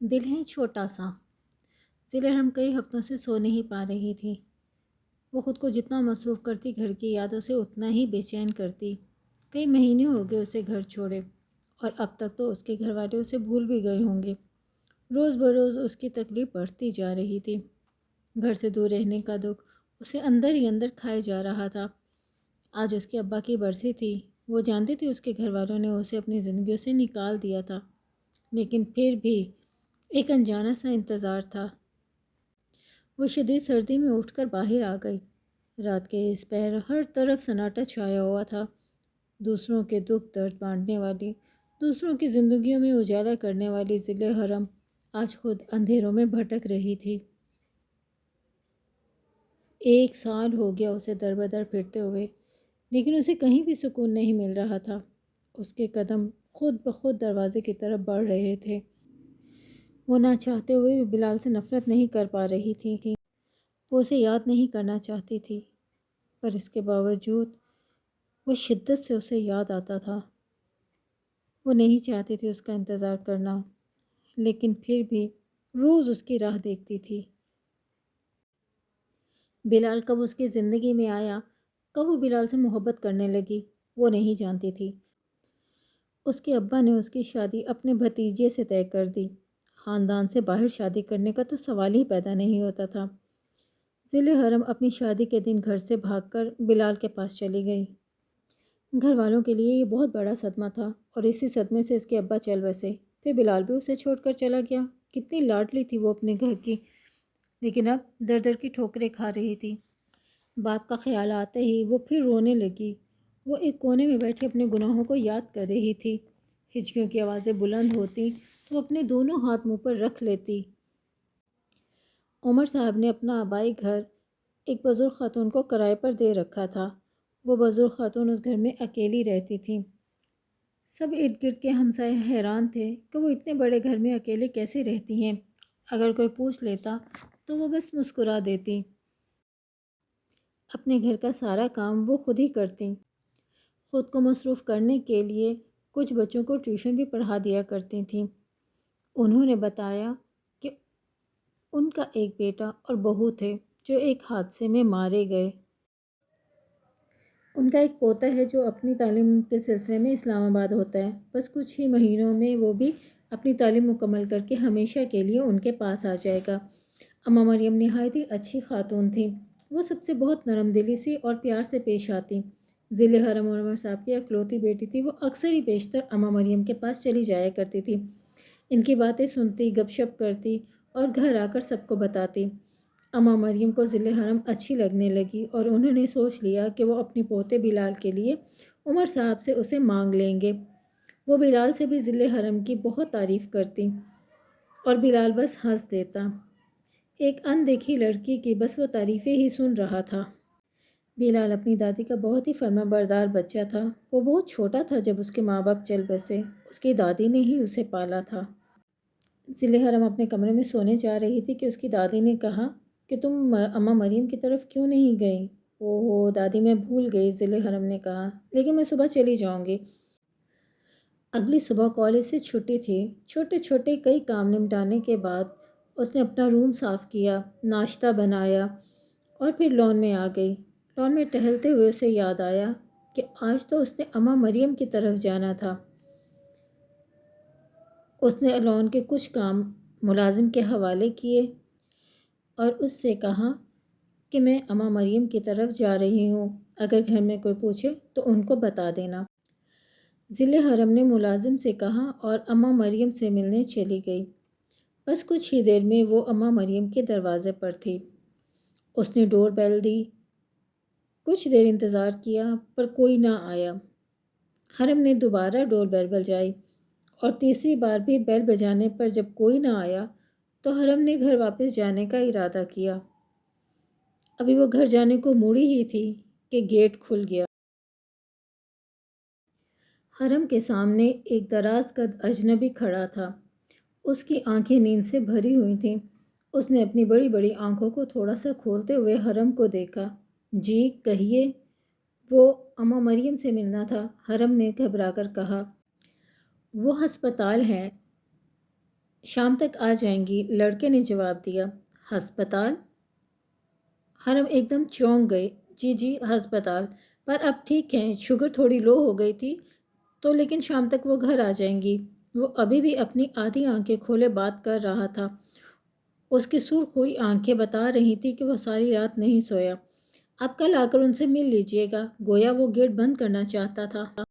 دل ہے چھوٹا سا۔ ضلع ہم کئی ہفتوں سے سو نہیں پا رہی تھی۔ وہ خود کو جتنا مصروف کرتی گھر کی یادوں سے اتنا ہی بے چین کرتی۔ کئی مہینے ہو گئے اسے گھر چھوڑے، اور اب تک تو اس کے گھر والے اسے بھول بھی گئے ہوں گے۔ روز بروز اس کی تکلیف بڑھتی جا رہی تھی۔ گھر سے دور رہنے کا دکھ اسے اندر ہی اندر کھائے جا رہا تھا۔ آج اس کے ابا کی برسی تھی۔ وہ جانتی تھی اس کے گھر والوں نے اسے اپنی زندگیوں سے نکال دیا تھا، لیکن پھر بھی ایک انجانا سا انتظار تھا۔ وہ شدید سردی میں اٹھ کر باہر آ گئی۔ رات کے اس پہر ہر طرف سناٹا چھایا ہوا تھا۔ دوسروں کے دکھ درد بانٹنے والی، دوسروں کی زندگیوں میں اجالا کرنے والی ضلع حرم آج خود اندھیروں میں بھٹک رہی تھی۔ 1 سال ہو گیا اسے در بدر پھرتے ہوئے، لیکن اسے کہیں بھی سکون نہیں مل رہا تھا۔ اس کے قدم خود بخود دروازے کی طرف بڑھ رہے تھے۔ وہ نہ چاہتے ہوئے بھی بلال سے نفرت نہیں کر پا رہی تھی۔ وہ اسے یاد نہیں کرنا چاہتی تھی، پر اس کے باوجود وہ شدت سے اسے یاد آتا تھا۔ وہ نہیں چاہتی تھی اس کا انتظار کرنا، لیکن پھر بھی روز اس کی راہ دیکھتی تھی۔ بلال کب اس کی زندگی میں آیا، کب وہ بلال سے محبت کرنے لگی، وہ نہیں جانتی تھی۔ اس کے ابا نے اس کی شادی اپنے بھتیجے سے طے کر دی۔ خاندان سے باہر شادی کرنے کا تو سوال ہی پیدا نہیں ہوتا تھا۔ ضلع حرم اپنی شادی کے دن گھر سے بھاگ کر بلال کے پاس چلی گئی۔ گھر والوں کے لیے یہ بہت بڑا صدمہ تھا، اور اسی صدمے سے اس کے ابا چل بسے۔ پھر بلال بھی اسے چھوڑ کر چلا گیا۔ کتنی لاڈلی تھی وہ اپنے گھر کی، لیکن اب در در کی ٹھوکریں کھا رہی تھی۔ باپ کا خیال آتے ہی وہ پھر رونے لگی۔ وہ ایک کونے میں بیٹھے اپنے گناہوں کو یاد کر رہی تھی۔ ہچکیوں کی آوازیں بلند ہوتی تو اپنے دونوں ہاتھ منہ پر رکھ لیتی۔ عمر صاحب نے اپنا آبائی گھر ایک بزرگ خاتون کو کرائے پر دے رکھا تھا۔ وہ بزرگ خاتون اس گھر میں اکیلی رہتی تھی۔ سب ارد گرد کے ہمسائے حیران تھے کہ وہ اتنے بڑے گھر میں اکیلے کیسے رہتی ہیں۔ اگر کوئی پوچھ لیتا تو وہ بس مسکرا دیتی۔ اپنے گھر کا سارا کام وہ خود ہی کرتی۔ خود کو مصروف کرنے کے لیے کچھ بچوں کو ٹیوشن بھی پڑھا دیا کرتی تھیں۔ انہوں نے بتایا کہ ان کا ایک بیٹا اور بہو تھے جو ایک حادثے میں مارے گئے۔ ان کا ایک پوتا ہے جو اپنی تعلیم کے سلسلے میں اسلام آباد ہوتا ہے۔ بس کچھ ہی مہینوں میں وہ بھی اپنی تعلیم مکمل کر کے ہمیشہ کے لیے ان کے پاس آ جائے گا۔ اماں مریم نہایت ہی اچھی خاتون تھیں۔ وہ سب سے بہت نرم دلی سی اور پیار سے پیش آتی۔ ضلع حرم عمر صاحب کی اکلوتی بیٹی تھی۔ وہ اکثر ہی بیشتر اماں مریم کے پاس چلی جایا کرتی تھی۔ ان کی باتیں سنتی، گپ شپ کرتی اور گھر آ کر سب کو بتاتی۔ اماں مریم کو ضلع حرم اچھی لگنے لگی، اور انہوں نے سوچ لیا کہ وہ اپنے پوتے بلال کے لیے عمر صاحب سے اسے مانگ لیں گے۔ وہ بلال سے بھی ضلع حرم کی بہت تعریف کرتی، اور بلال بس ہنس دیتا۔ ایک ان دیکھی لڑکی کی بس وہ تعریفیں ہی سن رہا تھا۔ بلال اپنی دادی کا بہت ہی فرما بردار بچہ تھا۔ وہ بہت چھوٹا تھا جب اس کے ماں باپ چل بسے۔ اس کی دادی نے ہی اسے پالا تھا۔ ضلع حرم اپنے کمرے میں سونے جا رہی تھی کہ اس کی دادی نے کہا کہ تم اماں مریم کی طرف کیوں نہیں گئی؟ اوہ دادی، میں بھول گئی، ضلع حرم نے کہا، لیکن میں صبح چلی جاؤں گی۔ اگلی صبح کالج سے چھٹی تھی۔ چھوٹے چھوٹے کئی کام نمٹانے کے بعد اس نے اپنا روم صاف کیا، ناشتہ بنایا اور پھر لان میں آ گئی۔ لان میں ٹہلتے ہوئے اسے یاد آیا کہ آج تو اس نے اماں مریم کی طرف جانا تھا۔ اس نے لان کے کچھ کام ملازم کے حوالے کیے اور اس سے کہا کہ میں اماں مریم کی طرف جا رہی ہوں، اگر گھر میں کوئی پوچھے تو ان کو بتا دینا۔ ضلع حرم نے ملازم سے کہا اور اماں مریم سے ملنے چلی گئی۔ بس کچھ ہی دیر میں وہ اماں مریم کے دروازے پر تھی۔ اس نے ڈور بیل دی۔ کچھ دیر انتظار کیا پر کوئی نہ آیا۔ حرم نے دوبارہ ڈور بیل بجائی، اور تیسری بار بھی بیل بجانے پر جب کوئی نہ آیا تو حرم نے گھر واپس جانے کا ارادہ کیا۔ ابھی وہ گھر جانے کو مڑی ہی تھی کہ گیٹ کھل گیا۔ حرم کے سامنے ایک دراز قد اجنبی کھڑا تھا۔ اس کی آنکھیں نیند سے بھری ہوئی تھیں۔ اس نے اپنی بڑی بڑی آنکھوں کو تھوڑا سا کھولتے ہوئے حرم کو دیکھا۔ جی کہیے۔ وہ اماں مریم سے ملنا تھا، حرم نے گھبرا کر کہا۔ وہ ہسپتال ہیں، شام تک آ جائیں گی، لڑکے نے جواب دیا۔ ہسپتال؟ حرم ایک دم چونک گئی۔ جی جی ہسپتال، پر اب ٹھیک ہیں، شوگر تھوڑی لو ہو گئی تھی تو، لیکن شام تک وہ گھر آ جائیں گی۔ وہ ابھی بھی اپنی آدھی آنکھیں کھولے بات کر رہا تھا۔ اس کی سرخ ہوئی آنکھیں بتا رہی تھی کہ وہ ساری رات نہیں سویا۔ اب کل آ کر ان سے مل لیجئے گا، گویا وہ گیٹ بند کرنا چاہتا تھا۔